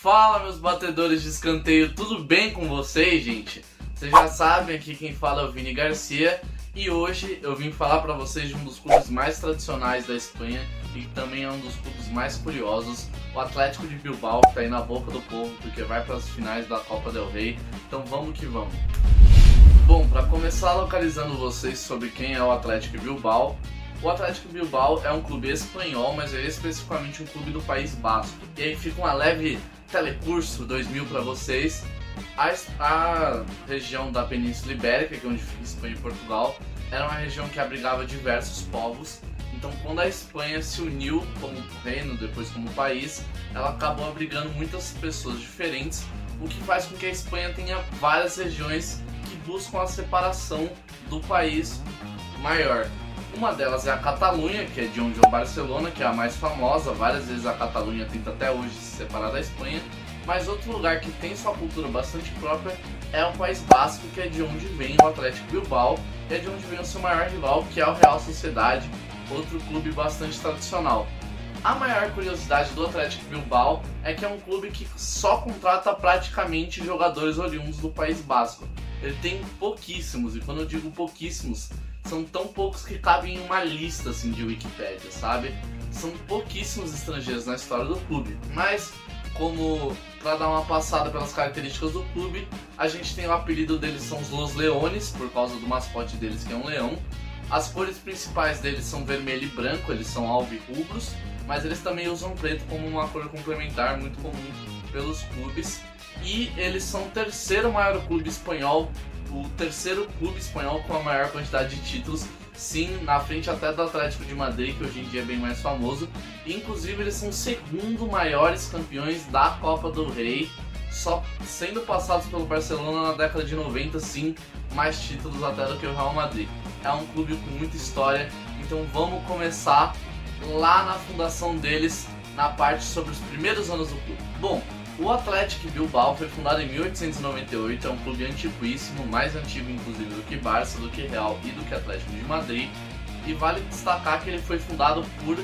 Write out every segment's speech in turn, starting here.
Fala, meus batedores de escanteio, tudo bem com vocês, gente? Vocês já sabem, aqui quem fala é o Vini Garcia e hoje eu vim falar pra vocês de um dos clubes mais tradicionais da Espanha e que também é um dos clubes mais curiosos, o Atlético de Bilbao, que tá aí na boca do povo porque vai para as finais da Copa del Rey. Então vamos que vamos. Bom, para começar localizando vocês sobre quem é o Atlético de Bilbao, o Atlético de Bilbao é um clube espanhol, mas é especificamente um clube do País Basco. E aí fica uma leve telecurso 2000 para vocês. A região da Península Ibérica, que é onde fica Espanha e Portugal, era uma região que abrigava diversos povos. Então, quando a Espanha se uniu como reino, depois como país, ela acabou abrigando muitas pessoas diferentes, o que faz com que a Espanha tenha várias regiões que buscam a separação do país maior. Uma delas é a Catalunha, que é de onde é o Barcelona, que é a mais famosa. Várias vezes a Catalunha tenta até hoje se separar da Espanha. Mas outro lugar que tem sua cultura bastante própria é o País Basco, que é de onde vem o Atlético Bilbao, e é de onde vem o seu maior rival, que é o Real Sociedade, outro clube bastante tradicional. A maior curiosidade do Atlético Bilbao é que é um clube que só contrata praticamente jogadores oriundos do País Basco. Ele tem pouquíssimos, e quando eu digo pouquíssimos, são tão poucos que cabem em uma lista assim, de Wikipédia, sabe? São pouquíssimos estrangeiros na história do clube, mas como para dar uma passada pelas características do clube, a gente tem o apelido deles são os Los Leones, por causa do mascote deles que é um leão. As cores principais deles são vermelho e branco, eles são alvirrubros, mas eles também usam preto como uma cor complementar muito comum pelos clubes. E eles são o terceiro maior clube espanhol, o terceiro clube espanhol com a maior quantidade de títulos, sim, na frente até do Atlético de Madrid, que hoje em dia é bem mais famoso. E, inclusive, eles são os segundo maiores campeões da Copa do Rei, só sendo passados pelo Barcelona na década de 90, sim, mais títulos até do que o Real Madrid. É um clube com muita história, então vamos começar lá na fundação deles, na parte sobre os primeiros anos do clube. Bom, o Atlético Bilbao foi fundado em 1898, é um clube antiquíssimo, mais antigo inclusive do que Barça, do que Real e do que Atlético de Madrid. E vale destacar que ele foi fundado por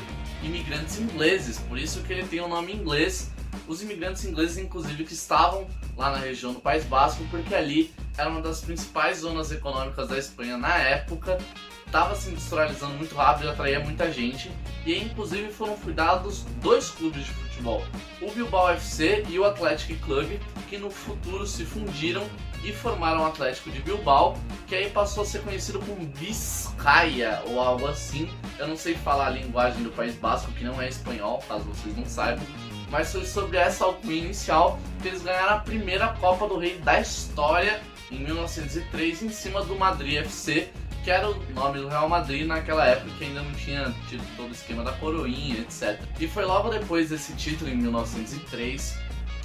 imigrantes ingleses, por isso que ele tem o nome inglês. Os imigrantes ingleses inclusive que estavam lá na região do País Basco, porque ali era uma das principais zonas econômicas da Espanha na época, estava se industrializando muito rápido e atraía muita gente, e inclusive foram fundados dois clubes de futebol, o Bilbao FC e o Athletic Club, que no futuro se fundiram e formaram o Atlético de Bilbao, que aí passou a ser conhecido como Biscaia ou algo assim. Eu não sei falar a linguagem do País Basco, que não é espanhol, caso vocês não saibam, mas foi sobre essa alcunha inicial que eles ganharam a primeira Copa do Rei da história em 1903 em cima do Madrid FC, que era o nome do Real Madrid naquela época, que ainda não tinha tido todo o esquema da coroinha, etc. E foi logo depois desse título, em 1903,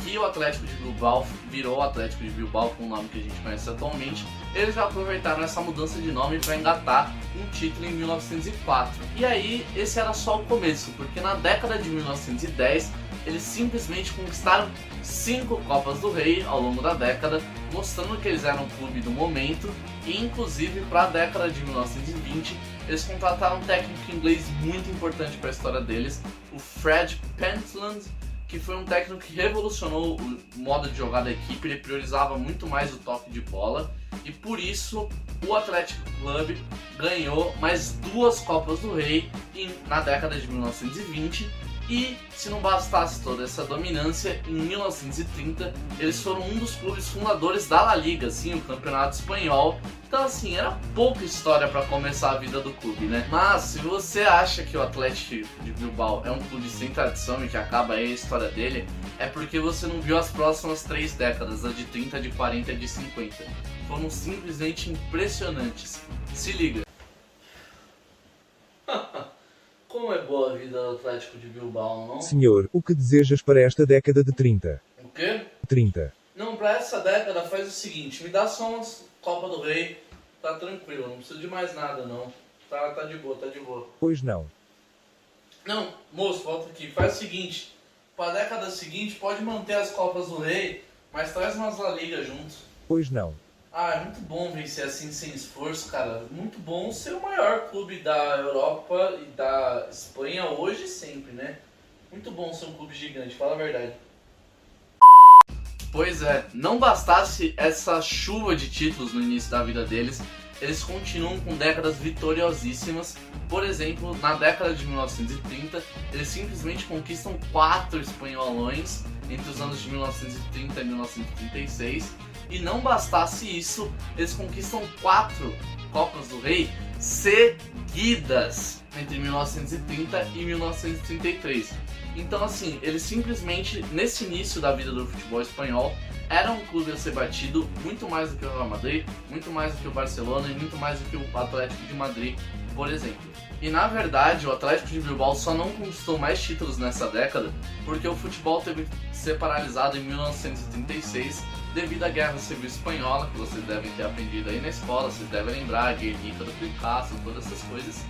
que o Atlético de Bilbao virou o Atlético de Bilbao com o nome que a gente conhece atualmente. Eles já aproveitaram essa mudança de nome para engatar um título em 1904. E aí, esse era só o começo, porque na década de 1910, eles simplesmente conquistaram 5 Copas do Rei ao longo da década, mostrando que eles eram o clube do momento. E inclusive para a década de 1920 eles contrataram um técnico inglês muito importante para a história deles, o Fred Pentland, que foi um técnico que revolucionou o modo de jogar da equipe. Ele priorizava muito mais o toque de bola e por isso o Athletic Club ganhou mais 2 Copas do Rei na década de 1920. E se não bastasse toda essa dominância, em 1930 eles foram um dos clubes fundadores da La Liga, assim, o campeonato espanhol. Então assim, era pouca história para começar a vida do clube, né? Mas se você acha que o Atlético de Bilbao é um clube sem tradição e que acaba aí a história dele, é porque você não viu as próximas 3 décadas, a de 30, de 40 e de 50. Foram simplesmente impressionantes. Se liga. Como é boa a vida do Atlético de Bilbao, não? Senhor, o que desejas para esta década de 30? O quê? 30. Não, pra essa década faz o seguinte, me dá só uma Copa do Rei, tá tranquilo, não precisa de mais nada não. Tá de boa, tá de boa. Pois não. Não, moço, volta aqui, faz o seguinte, pra década seguinte pode manter as Copas do Rei, mas traz umas La Liga junto. Pois não. Ah, é muito bom vencer assim sem esforço, cara. Muito bom ser o maior clube da Europa e da Espanha hoje e sempre, né? Muito bom ser um clube gigante, fala a verdade. Pois é, não bastasse essa chuva de títulos no início da vida deles, eles continuam com décadas vitoriosíssimas. Por exemplo, na década de 1930, eles simplesmente conquistam 4 espanholões entre os anos de 1930 e 1936. E não bastasse isso, eles conquistam 4 Copas do Rei seguidas entre 1930 e 1933. Então assim, eles simplesmente, nesse início da vida do futebol espanhol, eram um clube a ser batido muito mais do que o Real Madrid, muito mais do que o Barcelona e muito mais do que o Atlético de Madrid, por exemplo. E na verdade, o Atlético de Bilbao só não conquistou mais títulos nessa década porque o futebol teve que ser paralisado em 1936 devido à Guerra Civil Espanhola, que vocês devem ter aprendido aí na escola, vocês devem lembrar, a Guernica do Picasso, todas essas coisas.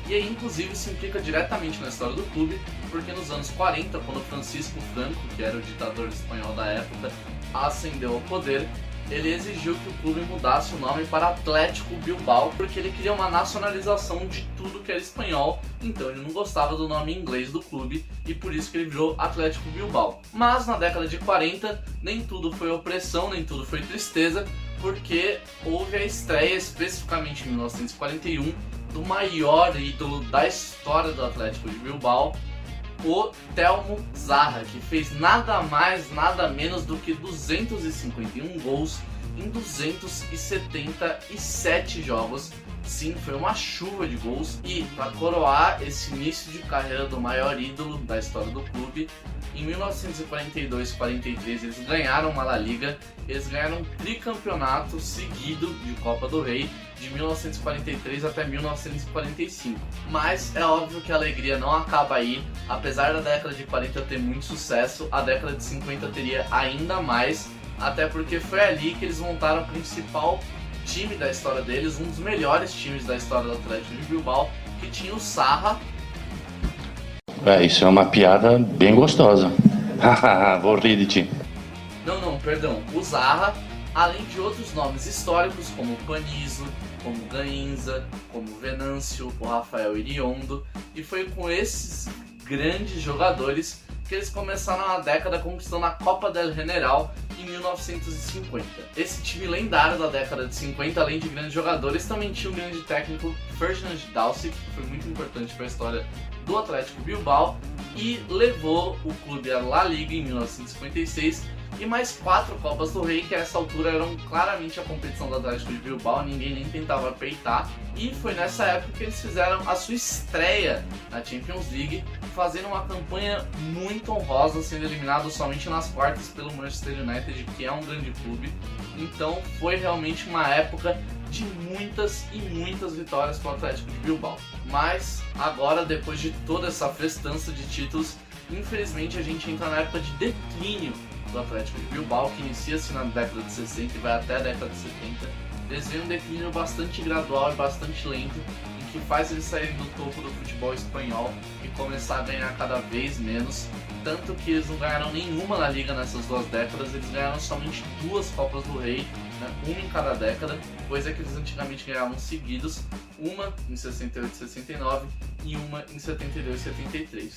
E aí, inclusive, se implica diretamente na história do clube, porque nos anos 40, quando Francisco Franco, que era o ditador espanhol da época, ascendeu ao poder, ele exigiu que o clube mudasse o nome para Atlético Bilbao, porque ele queria uma nacionalização de tudo que era espanhol, então ele não gostava do nome inglês do clube, e por isso que ele virou Atlético Bilbao. Mas na década de 40, nem tudo foi opressão, nem tudo foi tristeza, porque houve a estreia, especificamente em 1941, do maior ídolo da história do Atlético de Bilbao, o Telmo Zarra, que fez nada mais, nada menos do que 251 gols em 277 jogos. Sim, foi uma chuva de gols. E para coroar esse início de carreira do maior ídolo da história do clube, em 1942-43 eles ganharam uma La Liga, eles ganharam um tricampeonato seguido de Copa do Rei, de 1943 até 1945. Mas é óbvio que a alegria não acaba aí. Apesar da década de 40 ter muito sucesso, a década de 50 teria ainda mais, até porque foi ali que eles montaram o principal time da história deles, um dos melhores times da história do Atlético de Bilbao, que tinha o Zarra. Isso é uma piada bem gostosa. Vou rir de ti. Não, perdão. O Zarra, além de outros nomes históricos como Panizo, como Gainza, como Venâncio, o Rafael Iriondo, e foi com esses grandes jogadores que eles começaram a década conquistando a Copa del General em 1950. Esse time lendário da década de 50, além de grandes jogadores, também tinha o grande técnico Ferdinand Dalsic, que foi muito importante para a história do Atlético Bilbao e levou o clube à La Liga em 1956 e mais 4 Copas do Rei, que a essa altura eram claramente a competição do Atlético de Bilbao, ninguém nem tentava peitar. E foi nessa época que eles fizeram a sua estreia na Champions League, fazendo uma campanha muito honrosa, sendo eliminados somente nas quartas pelo Manchester United, que é um grande clube. Então foi realmente uma época de muitas e muitas vitórias para o Atlético de Bilbao. Mas agora, depois de toda essa festança de títulos, infelizmente a gente entra na época de declínio do Atlético de Bilbao, que inicia-se na década de 60 e vai até a década de 70. Eles vêm um declínio bastante gradual e bastante lento, em que faz eles saírem do topo do futebol espanhol e começar a ganhar cada vez menos. Tanto que eles não ganharam nenhuma na Liga nessas 2 décadas, eles ganharam somente 2 Copas do Rei, né, uma em cada década, coisa que eles antigamente ganhavam seguidos, uma em 68 e 69 e uma em 72 e 73.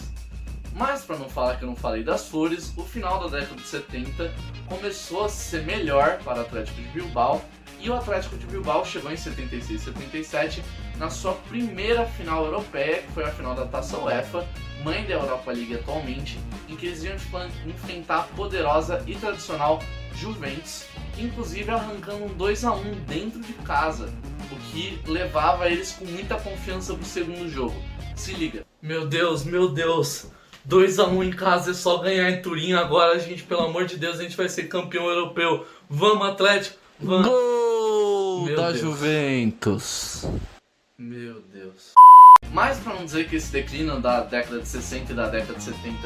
Mas para não falar que eu não falei das flores, o final da década de 70 começou a ser melhor para o Atlético de Bilbao, e o Atlético de Bilbao chegou em 76 e 77 na sua primeira final europeia, que foi a final da Taça UEFA, mãe da Europa League atualmente, em que eles iam enfrentar a poderosa e tradicional Juventus, inclusive arrancando um 2-1 dentro de casa, o que levava eles com muita confiança para o segundo jogo. Se liga. Meu Deus, 2-1 em casa, é só ganhar em Turim agora, gente, pelo amor de Deus, a gente vai ser campeão europeu. Vamos, Atlético! Vamos. Gol da Juventus! Meu Deus. Mas para não dizer que esse declínio da década de 60 e da década de 70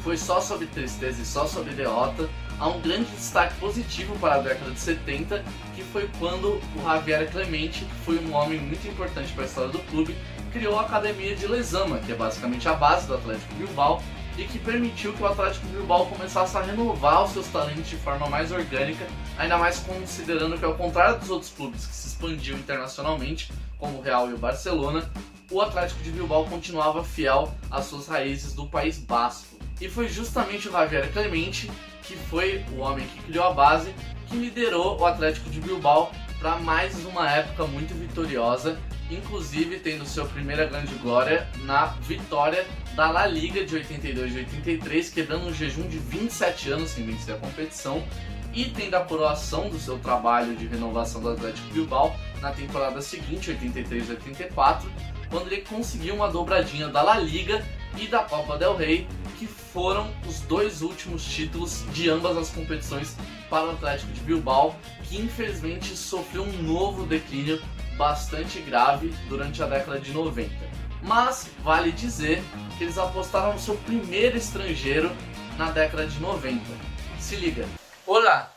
foi só sobre tristeza e só sobre derrota, há um grande destaque positivo para a década de 70, que foi quando o Javier Clemente, que foi um homem muito importante para a história do clube, criou a Academia de Lezama, que é basicamente a base do Atlético Bilbao, e que permitiu que o Atlético Bilbao começasse a renovar os seus talentos de forma mais orgânica, ainda mais considerando que, ao contrário dos outros clubes que se expandiam internacionalmente, como o Real e o Barcelona, o Atlético de Bilbao continuava fiel às suas raízes do País Basco. E foi justamente o Javier Clemente que foi o homem que criou a base, que liderou o Atlético de Bilbao para mais uma época muito vitoriosa, inclusive tendo sua primeira grande glória na vitória da La Liga de 82 e 83, quebrando um jejum de 27 anos sem vencer a competição, e tendo a coroação do seu trabalho de renovação do Atlético de Bilbao na temporada seguinte, 83 e 84, quando ele conseguiu uma dobradinha da La Liga e da Copa del Rey, que foram os dois últimos títulos de ambas as competições para o Atlético de Bilbao, que infelizmente sofreu um novo declínio bastante grave durante a década de 90. Mas vale dizer que eles apostaram no seu primeiro estrangeiro na década de 90. Se liga. Olá,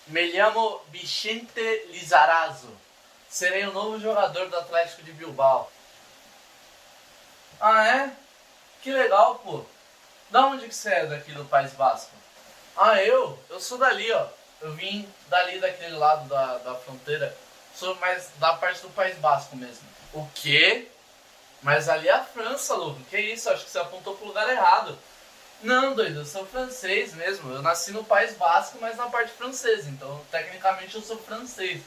me chamo Vicente Lizarazu. Serei o novo jogador do Atlético de Bilbao. Ah, é? Que legal, pô. Da onde que você é daqui do País Basco? Ah, eu sou dali, ó. Eu vim dali daquele lado da fronteira. Sou mais da parte do País Basco mesmo. O quê? Mas ali é a França, louco. Que isso? Acho que você apontou pro lugar errado. Não, doido, eu sou francês mesmo. Eu nasci no País Basco, mas na parte francesa. Então, tecnicamente, eu sou francês.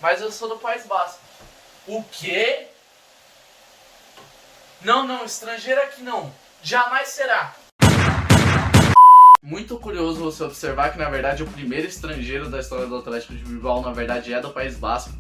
Mas eu sou do País Basco. O quê? Não, estrangeiro aqui não. Jamais será. Muito curioso você observar que, na verdade, o primeiro estrangeiro da história do Atlético de Bilbao, na verdade, é do País Basco.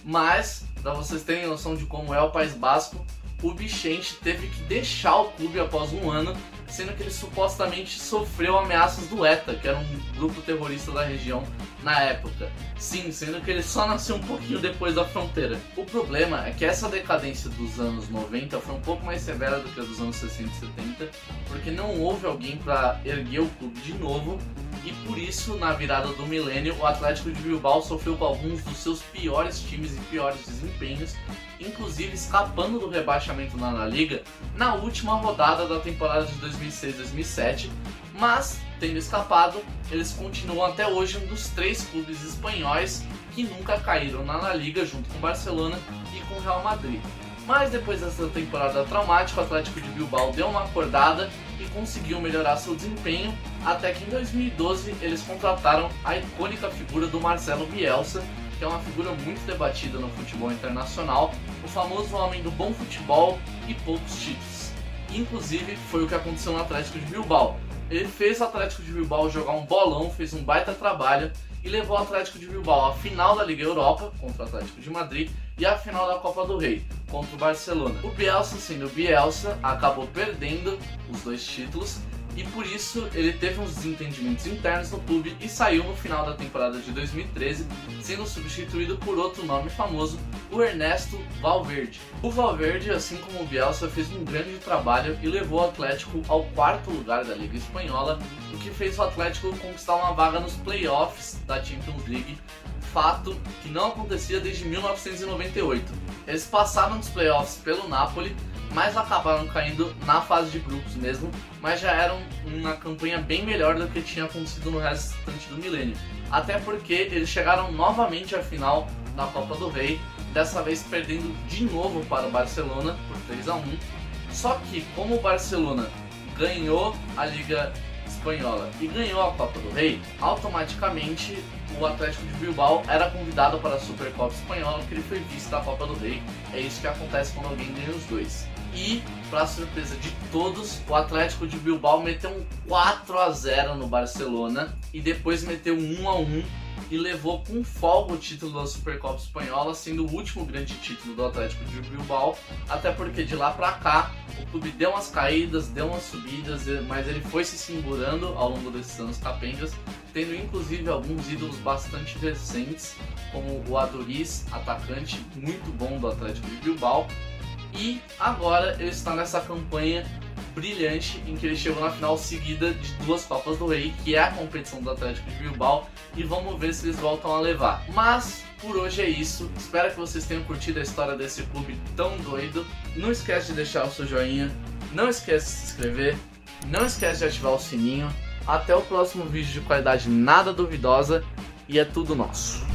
Mas, para vocês terem noção de como é o País Basco, o Vicente teve que deixar o clube após um ano, sendo que ele supostamente sofreu ameaças do ETA, que era um grupo terrorista da região na época. Sim, sendo que ele só nasceu um pouquinho depois da fronteira. O problema é que essa decadência dos anos 90 foi um pouco mais severa do que a dos anos 60 e 70, porque não houve alguém para erguer o clube de novo, e por isso, na virada do milênio, o Atlético de Bilbao sofreu com alguns dos seus piores times e piores desempenhos, inclusive escapando do rebaixamento na La Liga na última rodada da temporada de 2006-2007, mas, tendo escapado, eles continuam até hoje um dos 3 clubes espanhóis que nunca caíram na La Liga, junto com o Barcelona e com o Real Madrid. Mas depois dessa temporada traumática, o Atlético de Bilbao deu uma acordada e conseguiu melhorar seu desempenho, até que em 2012 eles contrataram a icônica figura do Marcelo Bielsa, que é uma figura muito debatida no futebol internacional, o famoso homem do bom futebol e poucos títulos. Inclusive, foi o que aconteceu no Atlético de Bilbao. Ele fez o Atlético de Bilbao jogar um bolão, fez um baita trabalho e levou o Atlético de Bilbao à final da Liga Europa, contra o Atlético de Madrid, e à final da Copa do Rei, contra o Barcelona. O Bielsa, sendo o Bielsa, acabou perdendo os 2 títulos, e por isso ele teve uns desentendimentos internos no clube e saiu no final da temporada de 2013, sendo substituído por outro nome famoso, o Ernesto Valverde. O Valverde, assim como o Bielsa, fez um grande trabalho e levou o Atlético ao 4º lugar da Liga Espanhola, o que fez o Atlético conquistar uma vaga nos playoffs da Champions League, fato que não acontecia desde 1998. Eles passaram nos playoffs pelo Napoli, mas acabaram caindo na fase de grupos mesmo, mas já eram uma campanha bem melhor do que tinha acontecido no restante do milênio. Até porque eles chegaram novamente à final da Copa do Rei, dessa vez perdendo de novo para o Barcelona por 3-1. Só que como o Barcelona ganhou a Liga Espanhola e ganhou a Copa do Rei, automaticamente o Atlético de Bilbao era convidado para a Supercopa Espanhola, porque ele foi vice da Copa do Rei. É isso que acontece quando alguém ganha os 2. E, para surpresa de todos, o Atlético de Bilbao meteu um 4-0 no Barcelona e depois meteu um 1-1 e levou com folga o título da Supercopa Espanhola, sendo o último grande título do Atlético de Bilbao, até porque de lá pra cá o clube deu umas caídas, deu umas subidas, mas ele foi se segurando ao longo desses anos capengas, tendo inclusive alguns ídolos bastante recentes, como o Aduriz, atacante muito bom do Atlético de Bilbao, e agora ele está nessa campanha brilhante em que ele chegou na final seguida de 2 Copas do Rei, que é a competição do Atlético de Bilbao, e vamos ver se eles voltam a levar. Mas por hoje é isso, espero que vocês tenham curtido a história desse clube tão doido. Não esquece de deixar o seu joinha, não esquece de se inscrever, não esquece de ativar o sininho. Até o próximo vídeo de qualidade nada duvidosa, e é tudo nosso.